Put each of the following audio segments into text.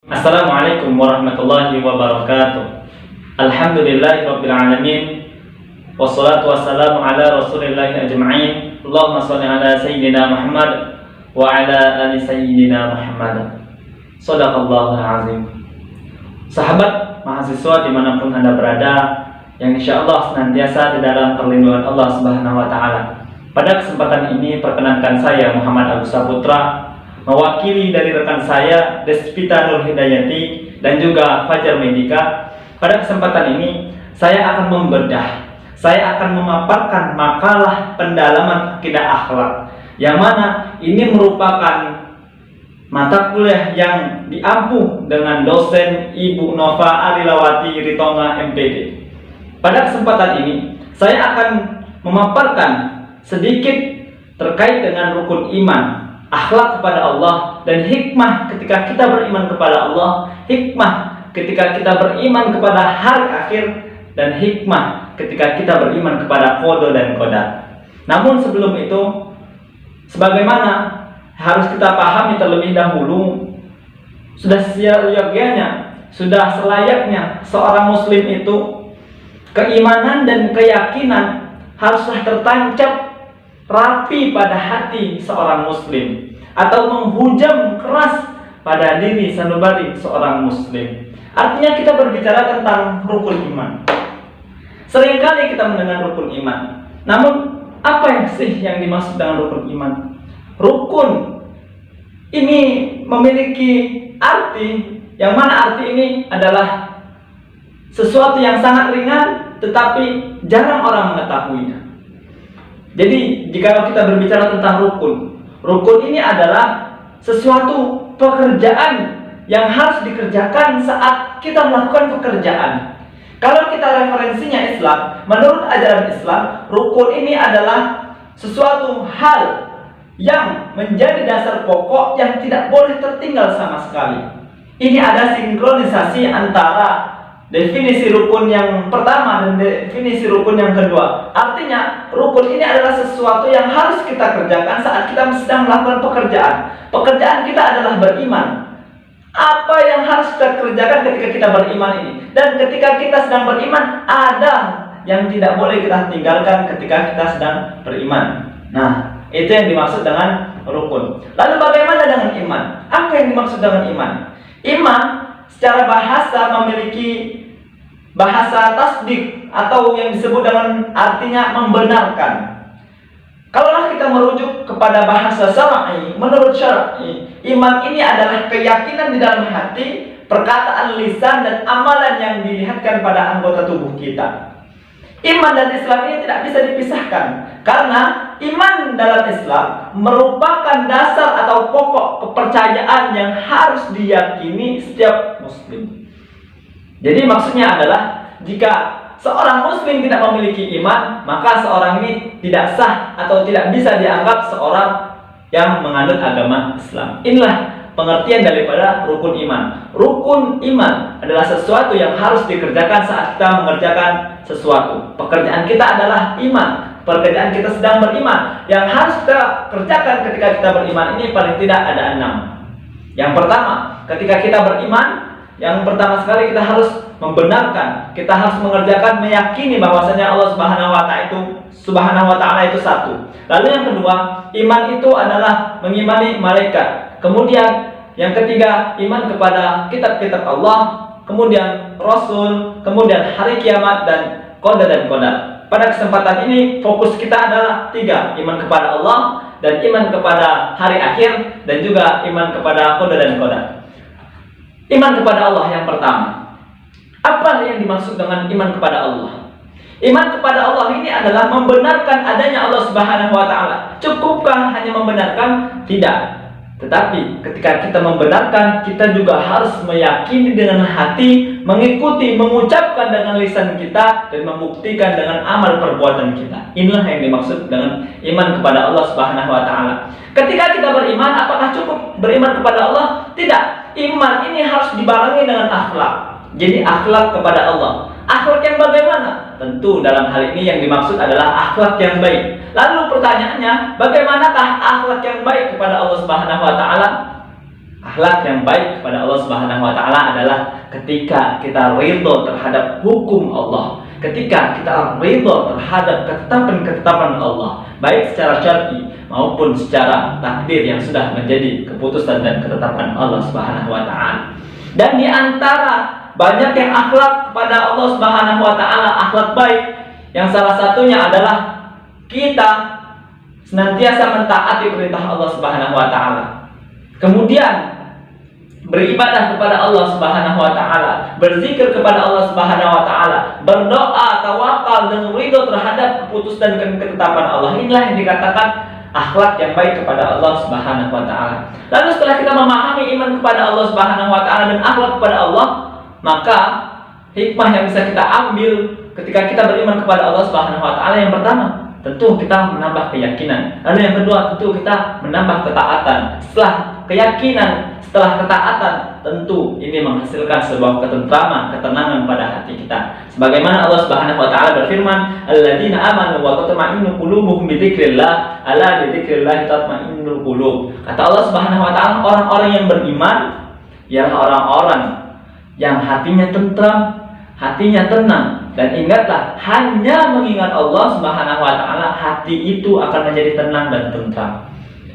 Assalamualaikum warahmatullahi wabarakatuh. Alhamdulillahirabbil alamin. Wassalatu wassalamu ala rasulillahi ajma'in. Allahumma shalli ala sayyidina Muhammad wa ala ali sayyidina Muhammad. Shadaqallahul azim. Sahabat mahasiswa dimanapun Anda berada, yang insyaallah senantiasa di dalam perlindungan Allah Subhanahu wa taala. Pada kesempatan ini perkenankan saya Muhammad Agus Saputra mewakili dari rekan saya Despita Nur Hidayati dan juga Fajar Medika. Pada kesempatan ini saya akan membedah, saya akan memaparkan makalah pendalaman akidah akhlak, yang mana ini merupakan mata kuliah yang diampu dengan dosen Ibu Nova Arilawati Ritonga MPD. Pada kesempatan ini saya akan memaparkan sedikit terkait dengan rukun iman, akhlak kepada Allah, dan hikmah ketika kita beriman kepada Allah, hikmah ketika kita beriman kepada hari akhir, dan hikmah ketika kita beriman kepada qada dan qadar. Namun sebelum itu, sebagaimana harus kita pahami terlebih dahulu, sudah seyogyanya, sudah selayaknya seorang muslim itu, keimanan dan keyakinan haruslah tertancap rapi pada hati seorang muslim, atau menghujam keras pada diri sanubari seorang muslim. Artinya kita berbicara tentang rukun iman. Seringkali kita mendengar rukun iman, namun apa sih yang dimaksud dengan rukun iman? Rukun ini memiliki arti, yang mana arti ini adalah sesuatu yang sangat ringan tetapi jarang orang mengetahuinya. Jadi jika kita berbicara tentang rukun ini adalah sesuatu pekerjaan yang harus dikerjakan saat kita melakukan pekerjaan. Kalau kita referensinya Islam, menurut ajaran Islam, rukun ini adalah sesuatu hal yang menjadi dasar pokok yang tidak boleh tertinggal sama sekali. Ini ada sinkronisasi antara definisi rukun yang pertama dan definisi rukun yang kedua. Artinya, rukun ini adalah sesuatu yang harus kita kerjakan saat kita sedang melakukan pekerjaan. Pekerjaan kita adalah beriman. Apa yang harus kita kerjakan ketika kita beriman ini? Dan ketika kita sedang beriman, ada yang tidak boleh kita tinggalkan ketika kita sedang beriman. Nah, itu yang dimaksud dengan rukun. Lalu bagaimana dengan iman? Apa yang dimaksud dengan iman? Iman secara bahasa memiliki bahasa tasdik, atau yang disebut dengan artinya membenarkan. Kalaulah kita merujuk kepada bahasa syar'i, menurut syar'i, iman ini adalah keyakinan di dalam hati, perkataan lisan, dan amalan yang dilihatkan pada anggota tubuh kita. Iman dan Islam ini tidak bisa dipisahkan, karena iman dalam Islam merupakan dasar atau pokok kepercayaan yang harus diyakini setiap muslim. Jadi maksudnya adalah, jika seorang muslim tidak memiliki iman, maka seorang ini tidak sah atau tidak bisa dianggap seorang yang menganut agama Islam. Inilah pengertian daripada rukun iman. Rukun iman adalah sesuatu yang harus dikerjakan saat kita mengerjakan sesuatu. Pekerjaan kita adalah iman. Pekerjaan kita sedang beriman. Yang harus kita kerjakan ketika kita beriman ini paling tidak ada 6. Yang pertama, ketika kita beriman, yang pertama sekali kita harus membenarkan, kita harus mengerjakan, meyakini bahwasanya Allah Subhanahu wa taala itu satu. Lalu yang kedua, iman itu adalah mengimani malaikat. Kemudian yang ketiga, iman kepada kitab-kitab Allah, kemudian Rasul, kemudian hari kiamat, dan qada dan qadar. Pada kesempatan ini fokus kita adalah 3, iman kepada Allah, dan iman kepada hari akhir, dan juga iman kepada qada dan qadar. Iman kepada Allah yang pertama. Apa yang dimaksud dengan iman kepada Allah? Iman kepada Allah ini adalah membenarkan adanya Allah Subhanahu wa taala. Cukupkah hanya membenarkan? Tidak. Tetapi ketika kita membenarkan, kita juga harus meyakini dengan hati, mengikuti, mengucapkan dengan lisan kita, dan membuktikan dengan amal perbuatan kita. Inilah yang dimaksud dengan iman kepada Allah Subhanahu wa taala. Ketika kita beriman, apakah cukup beriman kepada Allah? Tidak. Iman ini harus dibarengi dengan akhlak. Jadi akhlak kepada Allah. Akhlak yang bagaimana? Tentu dalam hal ini yang dimaksud adalah akhlak yang baik. Lalu pertanyaannya, bagaimanakah akhlak yang baik kepada Allah Subhanahu wa taala? Akhlak yang baik kepada Allah Subhanahu wa taala adalah ketika kita ridho terhadap hukum Allah, ketika kita ridho terhadap ketetapan-ketetapan Allah, baik secara syar'i maupun secara takdir yang sudah menjadi keputusan dan ketetapan Allah Subhanahu wa taala. Dan di antara banyak yang akhlak kepada Allah Subhanahu wa taala, akhlak baik, yang salah satunya adalah kita senantiasa mentaati perintah Allah Subhanahu wa taala. Kemudian beribadah kepada Allah Subhanahu wa taala, berzikir kepada Allah Subhanahu wa taala, berdoa, tawakal dan ridho terhadap keputusan dan ketetapan Allah. Inilah yang dikatakan akhlak yang baik kepada Allah Subhanahu wa taala. Lalu setelah kita memahami iman kepada Allah Subhanahu wa taala dan akhlak kepada Allah, maka hikmah yang bisa kita ambil ketika kita beriman kepada Allah Subhanahu wa taala, yang pertama, tentu kita menambah keyakinan. Lalu yang kedua, tentu kita menambah ketaatan. Setelah keyakinan, setelah ketaatan, tentu ini menghasilkan sebuah ketentraman, ketenangan pada hati kita. Sebagaimana Allah Subhanahu wa taala berfirman, "Alladzina amanu wa tatma'innu qulubuhum bi dzikrillah, ala bi dzikrillah tatma'innul qulub." Kata Allah Subhanahu wa taala, orang-orang yang beriman ialah orang-orang yang hatinya tentram, hatinya tenang. Dan ingatlah, hanya mengingat Allah Subhanahu wa taala, hati itu akan menjadi tenang dan tentram.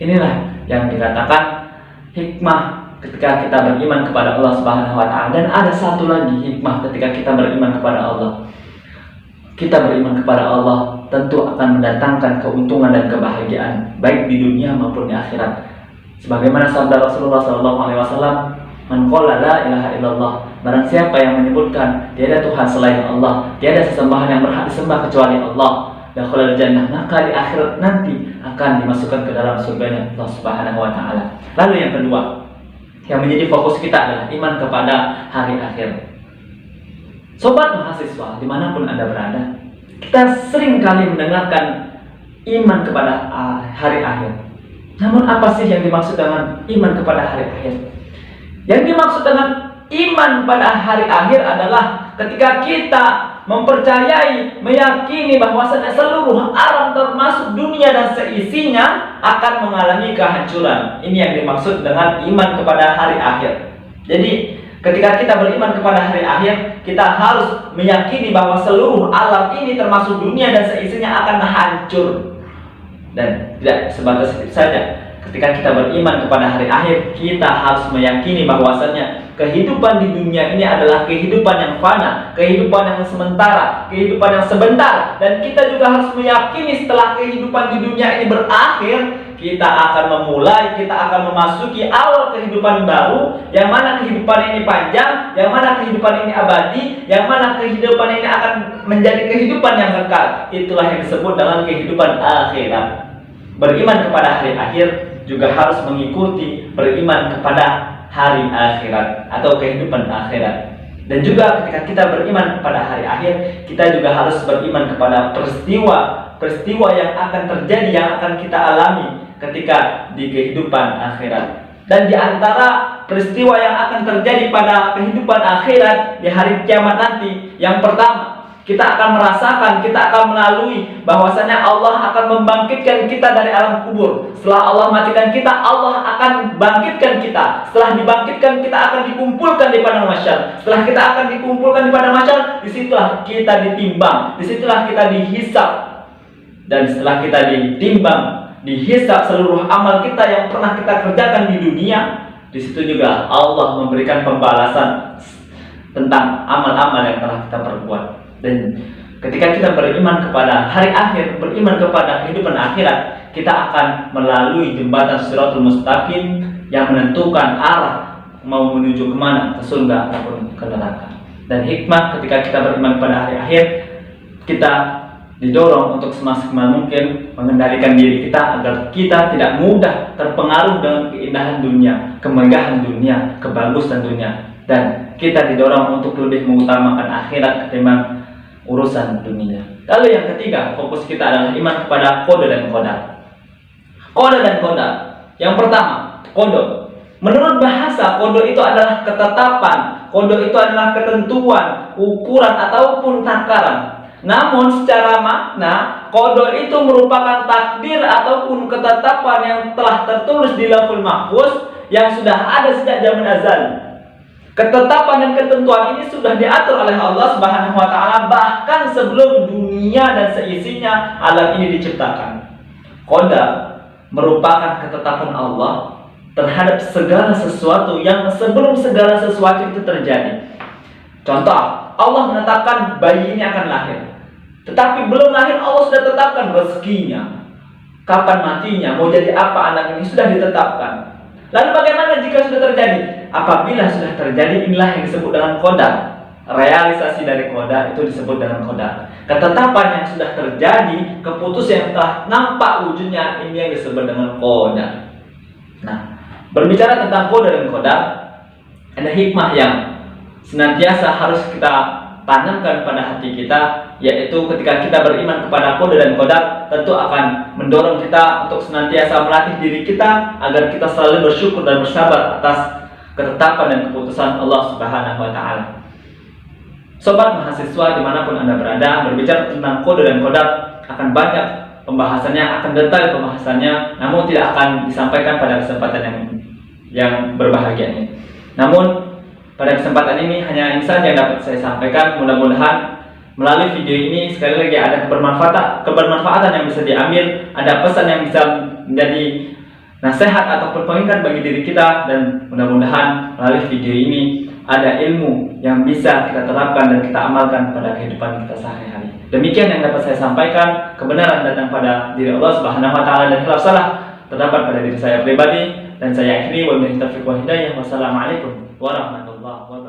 Inilah yang dikatakan hikmah ketika kita beriman kepada Allah Subhanahu wa taala. Dan ada satu lagi hikmah ketika kita beriman kepada Allah. Kita beriman kepada Allah tentu akan mendatangkan keuntungan dan kebahagiaan baik di dunia maupun di akhirat. Sebagaimana sabda Rasulullah SAW, "Man qala la ilaha illallah," barang siapa yang menyebutkan tiada Tuhan selain Allah, tiada sesembahan yang berhak disembah kecuali Allah, dakhalal jannah, maka di akhirat nanti akan dimasukkan ke dalam surganya Allah Subhanahu wa taala. Lalu yang kedua, yang menjadi fokus kita adalah iman kepada hari akhir. Sobat mahasiswa, dimanapun Anda berada, kita sering kali mendengarkan iman kepada hari akhir. Namun apa sih yang dimaksud dengan iman kepada hari akhir? Yang dimaksud dengan iman pada hari akhir adalah ketika kita mempercayai, meyakini bahwasanya seluruh alam termasuk dunia dan seisinya akan mengalami kehancuran. Ini yang dimaksud dengan iman kepada hari akhir. Jadi ketika kita beriman kepada hari akhir, kita harus meyakini bahwa seluruh alam ini termasuk dunia dan seisinya akan hancur. Dan tidak sebatas itu saja. Ketika kita beriman kepada hari akhir, kita harus meyakini bahwasanya kehidupan di dunia ini adalah kehidupan yang fana, kehidupan yang sementara, kehidupan yang sebentar. Dan kita juga harus meyakini setelah kehidupan di dunia ini berakhir, kita akan memulai, kita akan memasuki awal kehidupan baru, yang mana kehidupan ini panjang, yang mana kehidupan ini abadi, yang mana kehidupan ini akan menjadi kehidupan yang kekal. Itulah yang disebut dengan kehidupan akhirat. Beriman kepada hari akhir juga harus mengikuti beriman kepada hari akhirat atau kehidupan akhirat. Dan juga ketika kita beriman kepada hari akhir, kita juga harus beriman kepada peristiwa yang akan terjadi, yang akan kita alami ketika di kehidupan akhirat. Dan di antara peristiwa yang akan terjadi pada kehidupan akhirat di hari kiamat nanti, yang pertama, kita akan merasakan, kita akan melalui bahwasanya Allah akan membangkitkan kita dari alam kubur. Setelah Allah matikan kita, Allah akan bangkitkan kita. Setelah dibangkitkan, kita akan dikumpulkan di padang mahsyar. Setelah kita akan dikumpulkan di padang mahsyar, disitulah kita ditimbang, disitulah kita dihisab. Dan setelah kita ditimbang, dihisab seluruh amal kita yang pernah kita kerjakan di dunia, disitu juga Allah memberikan pembalasan tentang amal-amal yang telah kita perbuat. Dan ketika kita beriman kepada hari akhir, beriman kepada kehidupan akhirat, kita akan melalui jembatan Shirathul Mustaqim yang menentukan arah mau menuju kemana, ke surga ataupun ke neraka. Dan hikmah ketika kita beriman kepada hari akhir, kita didorong untuk semaksimal mungkin mengendalikan diri kita agar kita tidak mudah terpengaruh dengan keindahan dunia, kemegahan dunia, kebagusan dunia. Dan kita didorong untuk lebih mengutamakan akhirat ketimbang urusan dunia. Lalu yang ketiga, fokus kita adalah iman kepada qada dan qadar. Qada dan qadar. Yang pertama, qada. Menurut bahasa, qada itu adalah ketetapan, qada itu adalah ketentuan, ukuran ataupun takaran. Namun secara makna, qada itu merupakan takdir ataupun ketetapan yang telah tertulis di Lauhul Mahfuz, yang sudah ada sejak zaman azal. Ketetapan dan ketentuan ini sudah diatur oleh Allah Subhanahu wa taala bahkan sebelum dunia dan seisinya alam ini diciptakan. Qadar merupakan ketetapan Allah terhadap segala sesuatu yang sebelum segala sesuatu itu terjadi. Contoh, Allah menetapkan bayi ini akan lahir. Tetapi belum lahir Allah sudah tetapkan rezekinya, kapan matinya, mau jadi apa anak ini sudah ditetapkan. Lalu bagaimana jika sudah terjadi? Apabila sudah terjadi, inilah yang disebut dengan qadar. Realisasi dari qadar itu disebut dengan qadar. Ketetapan yang sudah terjadi, keputusan yang telah nampak wujudnya, ini yang disebut dengan qadar. Nah, berbicara tentang qadar dan qadar, ada hikmah yang senantiasa harus kita tanamkan pada hati kita, yaitu ketika kita beriman kepada qadar dan qadar, tentu akan mendorong kita untuk senantiasa melatih diri kita agar kita selalu bersyukur dan bersabar atas ketetapan dan keputusan Allah Subhanahu wa taala. Sobat mahasiswa dimanapun Anda berada, berbicara tentang qadar dan qadar akan banyak pembahasannya, akan detail pembahasannya, namun tidak akan disampaikan pada kesempatan yang berbahagia ini. Namun pada kesempatan ini hanya ini saja yang dapat saya sampaikan. Mudah-mudahan melalui video ini sekali lagi ada kebermanfaatan yang bisa diambil, ada pesan yang bisa menjadi nasihat ataupun pengingat bagi diri kita, dan mudah-mudahan melalui video ini ada ilmu yang bisa kita terapkan dan kita amalkan pada kehidupan kita sehari-hari. Demikian yang dapat saya sampaikan. Kebenaran datang pada diri Allah Subhanahu wa taala dan khilaf salah terdapat pada diri saya pribadi, dan saya akhiri. Wabillahi taufiq wal hidayah. Wassalamualaikum warahmatullahi wabarakatuh.